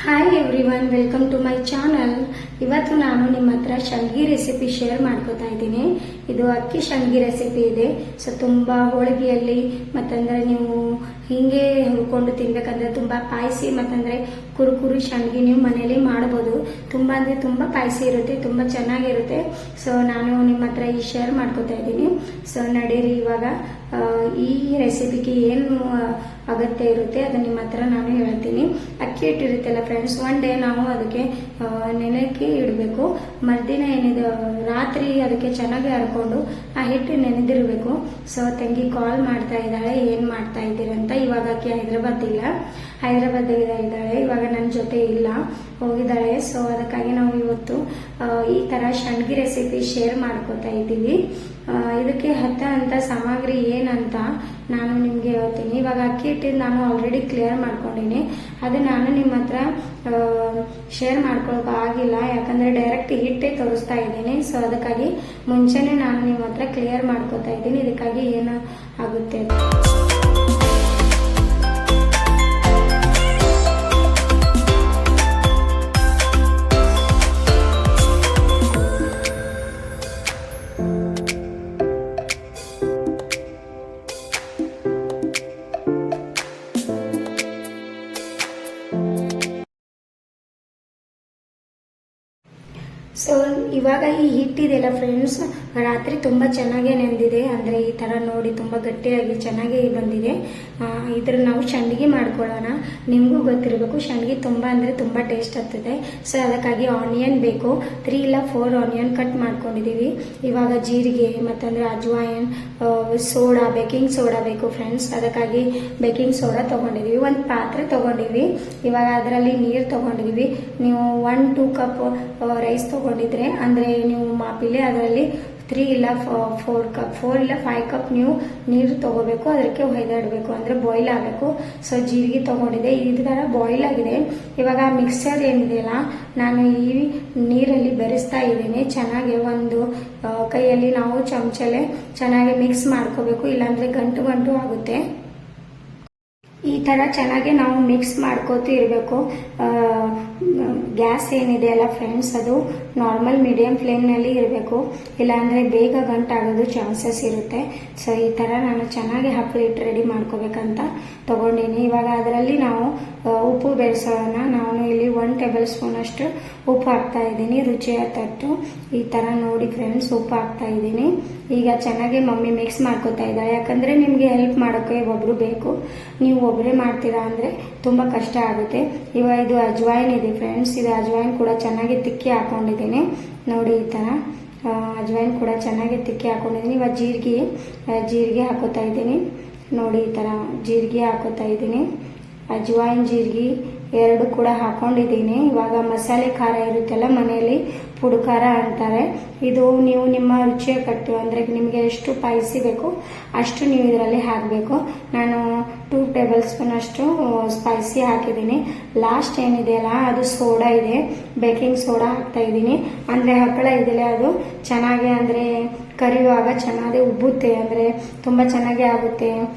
Hi everyone, welcome to my channel. ಇವತ್ತು ನಾನು ನಿಮ್ಮ ಹತ್ರ ಶಂಡ್ಗಿ ರೆಸಿಪಿ ಶೇರ್ ಮಾಡ್ಕೋತಾ ಇದ್ದೀನಿ. ಇದು ಅಕ್ಕಿ ಶಂಡ್ಗಿ ರೆಸಿಪಿ ಇದೆ. ಸೊ ತುಂಬ ಹೋಳಿಗೆಯಲ್ಲಿ ಮತ್ತಂದ್ರೆ ನೀವು ಹಿಂಗೆ ಹುರ್ಕೊಂಡು ತಿನ್ಬೇಕಂದ್ರೆ ತುಂಬ ಪಾಯಸಿ ಮತ್ತಂದ್ರೆ ಕುರುಕುರು ಶಂಡ್ಗಿ ನೀವು ಮನೆಯಲ್ಲಿ ಮಾಡ್ಬೋದು. ತುಂಬ ಅಂದ್ರೆ ತುಂಬ ಪಾಯಸಿ ಇರುತ್ತೆ, ತುಂಬ ಚೆನ್ನಾಗಿರುತ್ತೆ. ಸೊ ನಾನು ನಿಮ್ಮ ಹತ್ರ ಈ ಶೇರ್ ಮಾಡ್ಕೋತಾ ಇದ್ದೀನಿ. ಸೊ ನಡೀರಿ ಇವಾಗ ಈ ರೆಸಿಪಿಗೆ ಏನು ಅಗತ್ಯ ಇರುತ್ತೆ ಅದನ್ನ ನಿಮ್ಮ ಹತ್ರ ನಾನು ಹೇಳ್ತೀನಿ. ಅಕ್ಕಿ ಹಿಟ್ಟಿರುತ್ತಲ್ಲ ಫ್ರೆಂಡ್ಸ್, ಒನ್ ಡೇ ನಾವು ಅದಕ್ಕೆ ನೆನೆಕ್ಕೆ ಇಡಬೇಕು. ಮರ್ದಿನ ಏನಿದೆ ರಾತ್ರಿ ಅದಕ್ಕೆ ಚೆನ್ನಾಗಿ ಹರ್ಕೊಂಡು ಆ ಹಿಟ್ಟು ನೆನೆದಿರಬೇಕು. ಸೊ ತಂಗಿ ಕಾಲ್ ಮಾಡ್ತಾ ಇದ್ದಾಳೆ, ಏನ್ ಮಾಡ್ತಾ ಇದ್ದೀರಂತ. ಇವಾಗ ಅಕ್ಕಿ ಹೈದರಾಬಾದ್ ಇದ್ದಾಳೆ, ಇವಾಗ ನನ್ನ ಜೊತೆ ಇಲ್ಲ, ಹೋಗಿದ್ದಾಳೆ. ಸೊ ಅದಕ್ಕಾಗಿ ನಾವು ಇವತ್ತು ಈ ತರ ಶಂಡ್ಗಿ ರೆಸಿಪಿ ಶೇರ್ ಮಾಡ್ಕೋತಾ ಇದ್ದೀವಿ. ಇದಕ್ಕೆ ಹತ್ತ ಸಾಮಗ್ರಿ ಏನಂತ ನಾನು ನಿಮ್ಗೆ ಹೇಳ್ತೀನಿ. ಇವಾಗ ಅಕ್ಕಿ ಹಿಟ್ಟಿದ್ದು ನಾನು ಆಲ್ರೆಡಿ ಕ್ಲಿಯರ್ ಮಾಡ್ಕೊಂಡಿನಿ, ಅದು ನಾನು ನಿಮ್ಮ ಹತ್ರ ಶೇರ್ ಮಾಡ್ಕೊಳಕ್ ಆಗಿಲ್ಲ, ಯಾಕಂದ್ರೆ ಡೈರೆಕ್ಟ್ ಹಿಟ್ಟೇ ತೋರಿಸ್ತಾ ಇದ್ದೀನಿ. ಸೊ ಅದಕ್ಕಾಗಿ ಮುಂಚೆನೆ ನಾನು ನಿಮ್ಮ ಹತ್ರ ಕ್ಲಿಯರ್ ಮಾಡ್ಕೋತಾ ಇದ್ದೀನಿ, ಇದಕ್ಕಾಗಿ ಏನು ಆಗುತ್ತೆ. ಸೊ ಇವಾಗ ಈ ಹಿಟ್ಟಿದೆಯಲ್ಲ ಫ್ರೆಂಡ್ಸ್, ರಾತ್ರಿ ತುಂಬ ಚೆನ್ನಾಗೇ ನೆಂದಿದೆ. ಅಂದರೆ ಈ ಥರ ನೋಡಿ ತುಂಬ ಗಟ್ಟಿಯಾಗಿ ಚೆನ್ನಾಗೇ ಬಂದಿದೆ. ಇದ್ರ ನಾವು ಶಂಡ್ಗಿ ಮಾಡ್ಕೊಳ್ಳೋಣ. ನಿಮಗೂ ಗೊತ್ತಿರಬೇಕು ಶಂಡ್ಗಿ ತುಂಬ ಅಂದರೆ ತುಂಬ ಟೇಸ್ಟ್ ಆಗ್ತದೆ. ಸೊ ಅದಕ್ಕಾಗಿ ಆನಿಯನ್ ಬೇಕು, 3 ಇಲ್ಲ 4 ಆನಿಯನ್ ಕಟ್ ಮಾಡ್ಕೊಂಡಿದ್ದೀವಿ. ಇವಾಗ ಜೀರಿಗೆ ಮತ್ತಂದ್ರೆ ಅಜ್ವಾಯಿನ್, ಸೋಡಾ, ಬೇಕಿಂಗ್ ಸೋಡಾ ಬೇಕು ಫ್ರೆಂಡ್ಸ್. ಅದಕ್ಕಾಗಿ ಬೇಕಿಂಗ್ ಸೋಡಾ ತೊಗೊಂಡಿದ್ದೀವಿ. ಒಂದು ಪಾತ್ರೆ ತೊಗೊಂಡಿವಿ. ಇವಾಗ ಅದರಲ್ಲಿ ನೀರು ತೊಗೊಂಡಿದ್ದೀವಿ. ನೀವು 1-2 ಕಪ್ ರೈಸ್ ತೊಗೊಂಡಿದ್ರೆ ಅಂದರೆ ನೀವು ಮಾಪಿಲೆ ಅದರಲ್ಲಿ 3 ಇಲ್ಲ 5 ಕಪ್ ನೀವು ನೀರು ತಗೋಬೇಕು. ಅದಕ್ಕೆ ಹೊಯ್ದಾಡಬೇಕು, ಅಂದ್ರೆ ಬಾಯ್ಲ್ ಆಗಬೇಕು. ಸೊ ಜೀರಿಗೆ ತಗೊಂಡಿದೆ, ಈ ತರ ಬಾಯ್ಲ್ ಆಗಿದೆ. ಇವಾಗ ಮಿಕ್ಸರ್ ಏನಿದೆಯಲ್ಲ ನಾನು ಈ ನೀರಲ್ಲಿ ಬೆರೆಸ್ತಾ ಇದ್ದೀನಿ. ಚೆನ್ನಾಗಿ ಒಂದು ಕೈಯಲ್ಲಿ ನಾವು ಚಮಚಲೆ ಚೆನ್ನಾಗಿ ಮಿಕ್ಸ್ ಮಾಡ್ಕೋಬೇಕು, ಇಲ್ಲಾಂದ್ರೆ ಗಂಟು ಆಗುತ್ತೆ. ಈ ತರ ಚೆನ್ನಾಗಿ ನಾವು ಮಿಕ್ಸ್ ಮಾಡ್ಕೋತ ಇರಬೇಕು. ಗ್ಯಾಸ್ ಏನಿದೆ ಅಲ್ಲ ಫ್ರೆಂಡ್ಸ್, ಅದು ನಾರ್ಮಲ್ ಮೀಡಿಯಂ ಫ್ಲೇಮ್ನಲ್ಲಿ ಇರಬೇಕು, ಇಲ್ಲಾಂದ್ರೆ ಬೇಗ ಗಂಟಾಗೋದು ಚಾನ್ಸಸ್ ಇರುತ್ತೆ. ಸೊ ಈ ತರ ನಾನು ಚೆನ್ನಾಗಿ ಹಪ್ಪಳ ಹಿಟ್ಟು ರೆಡಿ ಮಾಡ್ಕೋಬೇಕಂತ ತಗೊಂಡಿನಿ. ಇವಾಗ ಅದರಲ್ಲಿ ನಾವು ಉಪ್ಪು ಬೆರೆಸೋಣ. ನಾನು ಇಲ್ಲಿ 1 ಟೇಬಲ್ ಸ್ಪೂನ್ ಅಷ್ಟು ಉಪ್ಪು ಹಾಕ್ತಾ ಇದ್ದೀನಿ, ರುಚಿಯ ತಟ್ಟು. ಈ ತರ ನೋಡಿ ಫ್ರೆಂಡ್ಸ್, ಉಪ್ಪು ಹಾಕ್ತಾ ಇದ್ದೀನಿ. ಈಗ ಚೆನ್ನಾಗಿ ಮಮ್ಮಿ ಮಿಕ್ಸ್ ಮಾಡ್ಕೋತಾ ಇದ್ದಾಳೆ, ಯಾಕಂದ್ರೆ ನಿಮ್ಗೆ ಹೆಲ್ಪ್ ಮಾಡೋಕೆ ಒಬ್ರು ಬೇಕು. ನೀವು ಒಬ್ಬರೇ ಮಾಡ್ತೀರಾ ಅಂದ್ರೆ ತುಂಬಾ ಕಷ್ಟ ಆಗುತ್ತೆ. ಇವಾಗ ಇದು ಅಜ್ವಾಯಿನ್ ಇದೆ ಫ್ರೆಂಡ್ಸ್, ಇದು ಅಜ್ವಾಯಿನ್ ಕೂಡ ಚೆನ್ನಾಗಿ ತಿಕ್ಕಿ ಹಾಕೊಂಡಿದ್ದೀನಿ ನೋಡಿ. ಈ ತರ ಅಜ್ವಾಯಿನ್ ಕೂಡ ಚೆನ್ನಾಗಿ ತಿಕ್ಕಿ ಹಾಕೊಂಡಿದ್ದೀನಿ. ಇವಾಗ ಜೀರಿಗೆ ಹಾಕೋತಾ ಇದ್ದೀನಿ ನೋಡಿ. ಈ ತರ ಜೀರಿಗೆ ಹಾಕೋತಾ ಇದ್ದೀನಿ, ಅಜ್ವಾಯಿನ್ ಜೀರಿಗೆ 2 ಕೂಡ ಹಾಕೊಂಡಿದ್ದೀನಿ. ಇವಾಗ ಮಸಾಲೆ ಖಾರ ಇರುತ್ತಲ್ಲ ಮನೆಯಲ್ಲಿ, ಪುಡಿ ಖಾರ ಅಂತಾರೆ. ಇದು ನೀವು ನಿಮ್ಮ ರುಚಿಯ ಕಟ್ಟು, ಅಂದ್ರೆ ನಿಮಗೆ ಎಷ್ಟು ಪಾಯಸಿ ಬೇಕು ಅಷ್ಟು ನೀವು ಇದರಲ್ಲಿ ಹಾಕಬೇಕು. ನಾನು 2 ಟೇಬಲ್ ಸ್ಪೂನ್ ಅಷ್ಟು ಸ್ಪೈಸಿ ಹಾಕಿದ್ದೀನಿ. ಲಾಸ್ಟ್ ಏನಿದೆಯಲ್ಲ ಅದು ಸೋಡಾ ಇದೆ, ಬೇಕಿಂಗ್ ಸೋಡಾ ಹಾಕ್ತಾ ಇದ್ದೀನಿ. ಅಂದ್ರೆ ಹಪ್ಪಳ ಇದೆಯಲ್ಲ ಅದು ಚೆನ್ನಾಗಿ ಅಂದ್ರೆ ಕರಿಯುವಾಗ ಚೆನ್ನಾಗಿ ಉಬ್ಬುತ್ತೆ, ಅಂದ್ರೆ ತುಂಬಾ ಚೆನ್ನಾಗಿ ಆಗುತ್ತೆ.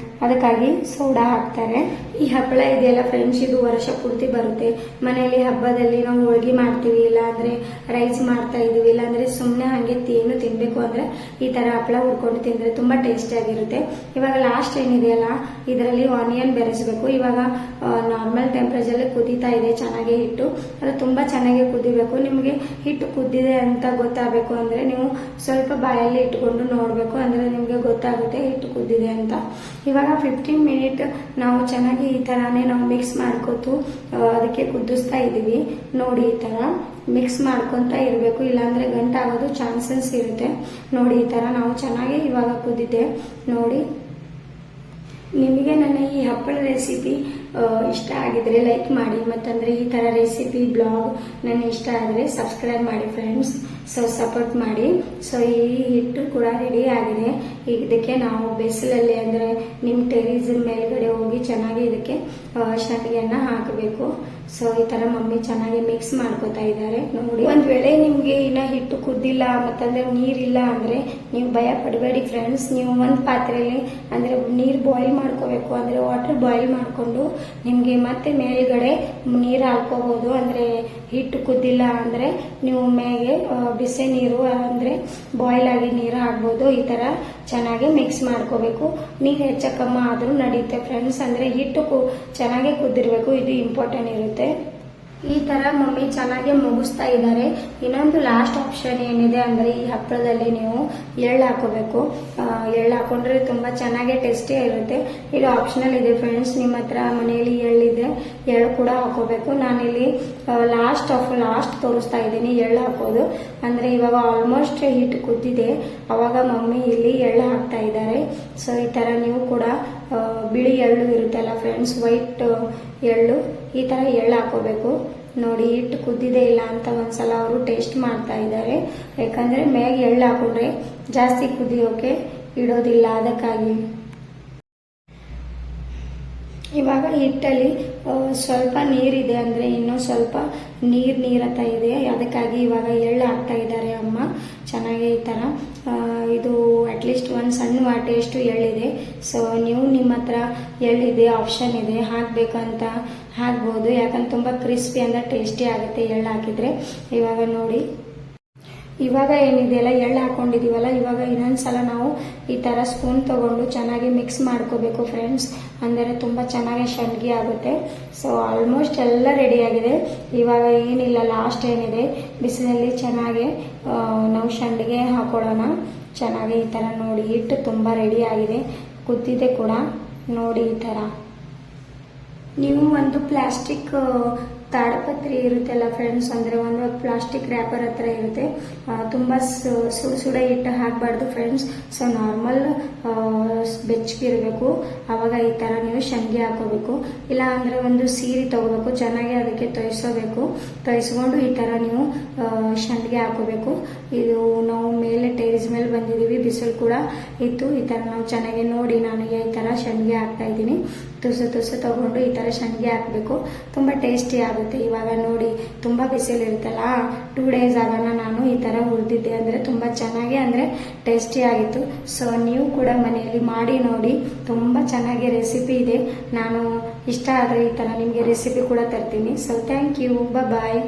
ಅದಕ್ಕಾಗಿ ಸೋಡಾ ಹಾಕ್ತಾರೆ. ಈ ಹಪ್ಪಳ ಇದೆಯಲ್ಲ ಫ್ರೆಂಡ್ಸ್, ಇದು ವರ್ಷ ಪೂರ್ತಿ ಬರುತ್ತೆ. ಮನೆಯಲ್ಲಿ ಹಬ್ಬದಲ್ಲಿ ನಾವು ಹೋಳಿಗೆ ಮಾಡ್ತೀವಿ, ಇಲ್ಲ ಅಂದ್ರೆ ರೈಸ್ ಮಾಡ್ತಾ ಇದೀವಿ, ಇಲ್ಲ ಅಂದ್ರೆ ಸುಮ್ಮನೆ ಹಂಗೆ ಏನು ತಿನ್ಬೇಕು ಅಂದ್ರೆ ಈ ತರ ಹಪ್ಪಳ ಹುರ್ಕೊಂಡು ತಿಂದ್ರೆ ತುಂಬಾ ಟೇಸ್ಟಿ ಆಗಿರುತ್ತೆ. ಇವಾಗ ಲಾಸ್ಟ್ ಏನಿದೆಯಲ್ಲ ಇದರಲ್ಲಿ ಆನಿಯನ್ ಬೆರೆಸಬೇಕು. ಇವಾಗ ನಾರ್ಮಲ್ ಟೆಂಪರೇಚರ್ ಕುದೀತಾ ಇದೆ ಚೆನ್ನಾಗಿ ಹಿಟ್ಟು, ಅದು ತುಂಬಾ ಚೆನ್ನಾಗಿ ಕುದಿಬೇಕು. ನಿಮಗೆ ಹಿಟ್ಟು ಕುದ್ದಿದೆ ಅಂತ ಗೊತ್ತಾಗಬೇಕು ಅಂದ್ರೆ ನೀವು ಸ್ವಲ್ಪ ಬಾಯಲ್ಲಿ ಇಟ್ಕೊಂಡು ನೋಡ್ಬೇಕು, ಅಂದ್ರೆ ನಿಮ್ಗೆ ಗೊತ್ತಾಗುತ್ತೆ ಹಿಟ್ಟು ಕುದ್ದಿದೆ ಅಂತ. ಇವಾಗ 15 ಮಿನಿಟ್ ನಾವು ಚೆನ್ನಾಗಿ ಈ ತರಾನೇ ನಾವು ಮಿಕ್ಸ್ ಮಾಡ್ಕೋತು ಅದಕ್ಕೆ ಕುದಿಸ್ತಾ ಇದೀವಿ ನೋಡಿ. ಈ ತರ ಮಿಕ್ಸ್ ಮಾಡ್ಕೊಂತ ಇರಬೇಕು, ಇಲ್ಲಾಂದ್ರೆ ಗಂಟಾಗೋದು ಚಾನ್ಸಸ್ ಇರುತ್ತೆ ನೋಡಿ. ಈ ತರ ನಾವು ಚೆನ್ನಾಗಿ ಇವಾಗ ಕುದ್ದಿದೆ ನೋಡಿ. ನಿಮಗೆ ನನ್ನ ಈ ಹಪ್ಪಳ ರೆಸಿಪಿ ಇಷ್ಟ ಆಗಿದ್ರೆ ಲೈಕ್ ಮಾಡಿ, ಮತ್ತಂದ್ರೆ ಈ ತರ ರೆಸಿಪಿ ಬ್ಲಾಗ್ ನನಗೆ ಇಷ್ಟ ಆದರೆ ಸಬ್ಸ್ಕ್ರೈಬ್ ಮಾಡಿ ಫ್ರೆಂಡ್ಸ್. ಸೊ ಸಪೋರ್ಟ್ ಮಾಡಿ. ಸೊ ಈ ಹಿಟ್ಟು ಕೂಡ ರೆಡಿ ಆಗಿದೆ. ಇದಕ್ಕೆ ನಾವು ಬಿಸಿಲಲ್ಲಿ ಅಂದರೆ ನಿಮ್ಮ ಟೆರೀಸ್ ಮೇಲ್ಗಡೆ ಹೋಗಿ ಚೆನ್ನಾಗಿ ಇದಕ್ಕೆ ಸಂಡಿಗೆಯನ್ನು ಹಾಕಬೇಕು. ಸೊ ಈ ತರ ಮಮ್ಮಿ ಚೆನ್ನಾಗಿ ಮಿಕ್ಸ್ ಮಾಡ್ಕೋತಾ ಇದ್ದಾರೆ ನೋಡಿ. ಒಂದ್ ವೇಳೆ ನಿಮ್ಗೆ ಇನ್ನ ಹಿಟ್ಟು ಕುದ್ದಿಲ್ಲ ಮತ್ತಂದ್ರೆ ನೀರಿಲ್ಲ ಅಂದ್ರೆ ನೀವು ಭಯ ಪಡಬೇಡಿ ಫ್ರೆಂಡ್ಸ್. ನೀವು ಒಂದ್ ಪಾತ್ರೆಯಲ್ಲಿ ಅಂದ್ರೆ ನೀರ್ ಬಾಯ್ಲ್ ಮಾಡ್ಕೋಬೇಕು, ಅಂದ್ರೆ ವಾಟರ್ ಬಾಯ್ಲ್ ಮಾಡ್ಕೊಂಡು ನಿಮ್ಗೆ ಮತ್ತೆ ಮೇಲ್ಗಡೆ ನೀರು ಹಾಕೋಬಹುದು. ಅಂದ್ರೆ ಹಿಟ್ಟು ಕುದ್ದಿಲ್ಲ ಅಂದ್ರೆ ನೀವು ಮೇಗೆ ಬಿಸಿ ನೀರು ಅಂದ್ರೆ ಬಾಯ್ಲ್ ಆಗಿ ನೀರು ಹಾಕ್ಬೋದು. ಈ ತರ ಚೆನ್ನಾಗಿ ಮಿಕ್ಸ್ ಮಾಡ್ಕೋಬೇಕು. ನೀರು ಹೆಚ್ಚ ಕಮ್ಮ ಆದ್ರೂ ನಡೆಯುತ್ತೆ ಫ್ರೆಂಡ್ಸ್. ಅಂದ್ರೆ ಹಿಟ್ಟು ಚೆನ್ನಾಗಿ ಕುದ್ದಿರ್ಬೇಕು, ಇದು ಇಂಪಾರ್ಟೆಂಟ್ ಇರುತ್ತೆ. ಈ ತರ ಮಮ್ಮಿ ಚೆನ್ನಾಗಿ ಮುಗಿಸ್ತಾ ಇದ್ದಾರೆ. ಇನ್ನೊಂದು ಲಾಸ್ಟ್ ಆಪ್ಷನ್ ಏನಿದೆ ಅಂದ್ರೆ ಈ ಹಪ್ಪಳದಲ್ಲಿ ನೀವು ಎಳ್ಳು ಹಾಕೋಬೇಕು. ಎಳ್ಳು ಹಾಕೊಂಡ್ರೆ ತುಂಬಾ ಚೆನ್ನಾಗಿ ಟೇಸ್ಟಿ ಇರುತ್ತೆ. ಇದು ಆಪ್ಷನಲ್ ಇದೆ ಫ್ರೆಂಡ್ಸ್. ನಿಮ್ಮ ಹತ್ರ ಮನೆಯಲ್ಲಿ ಎಳ್ಳಿದೆ ಎಳ್ಳು ಕೂಡ ಹಾಕೋಬೇಕು. ನಾನಿಲ್ಲಿ ಲಾಸ್ಟ್ ತೋರಿಸ್ತಾ ಇದ್ದೀನಿ ಎಳ್ಳು ಹಾಕೋದು. ಅಂದ್ರೆ ಇವಾಗ ಆಲ್ಮೋಸ್ಟ್ ಹಿಟ್ಟು ಕುದ್ದಿದೆ, ಅವಾಗ ಮಮ್ಮಿ ಇಲ್ಲಿ ಎಳ್ಳು ಹಾಕ್ತಾ ಇದ್ದಾರೆ. ಸೊ ಈ ತರ ನೀವು ಕೂಡ ಬಿಳಿ ಎಳ್ಳು ಇರುತ್ತಲ್ಲ ಫ್ರೆಂಡ್ಸ್, ವೈಟ್ ಎಳ್ಳು, ಈ ತರ ಎಳ್ಳು ಹಾಕೋಬೇಕು. ನೋಡಿ ಹಿಟ್ಟು ಕುದ್ದಿದೆ ಇಲ್ಲ ಅಂತ ಒಂದ್ಸಲ ಅವರು ಟೇಸ್ಟ್ ಮಾಡ್ತಾ ಇದ್ದಾರೆ. ಯಾಕಂದ್ರೆ ಮೇಗೆ ಎಳ್ಳು ಹಾಕೊಂಡ್ರೆ ಜಾಸ್ತಿ ಕುದಿಯೋಕೆ ಇಡೋದಿಲ್ಲ, ಅದಕ್ಕಾಗಿ. ಇವಾಗ ಹಿಟ್ಟಲ್ಲಿ ಸ್ವಲ್ಪ ನೀರಿದೆ, ಅಂದ್ರೆ ಇನ್ನೂ ಸ್ವಲ್ಪ ನೀರತ್ತ ಇದೆ, ಅದಕ್ಕಾಗಿ ಇವಾಗ ಎಳ್ಳು ಹಾಕ್ತಾ ಇದ್ದಾರೆ ಅಮ್ಮ. ಚೆನ್ನಾಗಿ ಈ ತರ ಇದು ಅಟ್ಲೀಸ್ಟ್ ಒಂದು ಸಣ್ಣ ವಾಟೆಯಷ್ಟು ಎಳ್ಳಿದೆ. ಸೊ ನೀವು ನಿಮ್ಮ ಹತ್ರ ಎಳ್ಳಿದೆ ಆಪ್ಷನ್ ಇದೆ, ಹಾಕ್ಬೇಕಂತ ಹಾಕ್ಬೋದು. ಯಾಕಂದ್ರೆ ತುಂಬಾ ಕ್ರಿಸ್ಪಿ ಅಂದ್ರೆ ಟೇಸ್ಟಿ ಆಗುತ್ತೆ ಎಳ್ಳು ಹಾಕಿದ್ರೆ. ಇವಾಗ ನೋಡಿ, ಇವಾಗ ಏನಿದೆಯಲ್ಲ ಎಳ್ಳು ಹಾಕೊಂಡಿದೀವಲ್ಲ, ಇವಾಗ ಇನ್ನೊಂದ್ಸಲ ನಾವು ಈ ತರ ಸ್ಪೂನ್ ತಗೊಂಡು ಚೆನ್ನಾಗಿ ಮಿಕ್ಸ್ ಮಾಡ್ಕೋಬೇಕು ಫ್ರೆಂಡ್ಸ್. ಅಂದರೆ ತುಂಬಾ ಚೆನ್ನಾಗಿ ಸಂಡಿಗೆ ಆಗುತ್ತೆ. ಸೊ ಆಲ್ಮೋಸ್ಟ್ ಎಲ್ಲ ರೆಡಿ ಆಗಿದೆ. ಇವಾಗ ಏನಿಲ್ಲ, ಲಾಸ್ಟ್ ಏನಿದೆ, ಬಿಸಿಲಲ್ಲಿ ಚೆನ್ನಾಗಿ ನಾವು ಸಂಡಿಗೆ ಹಾಕೊಳ್ಳೋಣ. ಚೆನ್ನಾಗಿ ಈ ತರ ನೋಡಿ, ಹಿಟ್ಟು ತುಂಬಾ ರೆಡಿ ಆಗಿದೆ, ಕುದ್ದಿದೆ ಕೂಡ ನೋಡಿ. ಈ ತರ ನೀವು ಒಂದು ಪ್ಲಾಸ್ಟಿಕ್ ತಾಡಪತ್ರಿ ಇರುತ್ತಲ್ಲ ಫ್ರೆಂಡ್ಸ್, ಅಂದ್ರೆ ಒಂದು ಪ್ಲಾಸ್ಟಿಕ್ ರ್ಯಾಪರ್ ಹತ್ರ ಇರುತ್ತೆ, ತುಂಬಾ ಸುಡ ಹಿಟ್ಟು ಹಾಕಬಾರ್ದು ಫ್ರೆಂಡ್ಸ್. ಸೊ ನಾರ್ಮಲ್ ಬೆಚ್ಚಗಿರ್ಬೇಕು, ಅವಾಗ ಈ ತರ ನೀವು ಸಂಡಿಗೆ ಹಾಕೋಬೇಕು. ಇಲ್ಲ ಅಂದ್ರೆ ಒಂದು ಸೀರೆ ತಗೋಬೇಕು, ಚೆನ್ನಾಗಿ ಅದಕ್ಕೆ ತೊಯ್ಸ್ಕೊಂಡು ಈ ತರ ನೀವು ಸಂಡಿಗೆ ಹಾಕೋಬೇಕು. ಇದು ನಾವು ಮೇಲೆ ಟೆರೇಸ್ ಮೇಲೆ ಬಂದಿದೀವಿ, ಬಿಸಿಲು ಕೂಡ ಇತ್ತು. ಈ ತರ ನಾವು ಚೆನ್ನಾಗಿ ನೋಡಿ, ನನಗೆ ಈ ತರ ಸಂಡಿಗೆ ಹಾಕ್ತಾ ಇದ್ದೀನಿ. ತುಸು ತಗೊಂಡು ಈ ತರ ಸಂಡಿಗೆ ಹಾಕ್ಬೇಕು, ತುಂಬಾ ಟೇಸ್ಟಿ ಆಗುತ್ತೆ. ಇವಾಗ ನೋಡಿ, ತುಂಬಾ ಬಿಸಿಲು ಇರುತ್ತಲ್ಲ, 2 days ಆಗೋಣ ನಾನು ಈ ತರ ಹುರಿದಿದ್ದೆ, ಅಂದ್ರೆ ತುಂಬಾ ಚೆನ್ನಾಗಿ ಅಂದ್ರೆ ಟೇಸ್ಟಿ ಆಗಿತ್ತು. ಸೊ ನೀವು ಕೂಡ ಮನೆಯಲ್ಲಿ ಮಾಡಿ ನೋಡಿ, ತುಂಬಾ ಚೆನ್ನಾಗಿ ರೆಸಿಪಿ ಇದೆ. ನಾನು ಇಷ್ಟ ಆದ್ರೆ ಈ ತರ ನಿಮ್ಗೆ ರೆಸಿಪಿ ಕೂಡ ತರ್ತೀನಿ. So thank you, bye.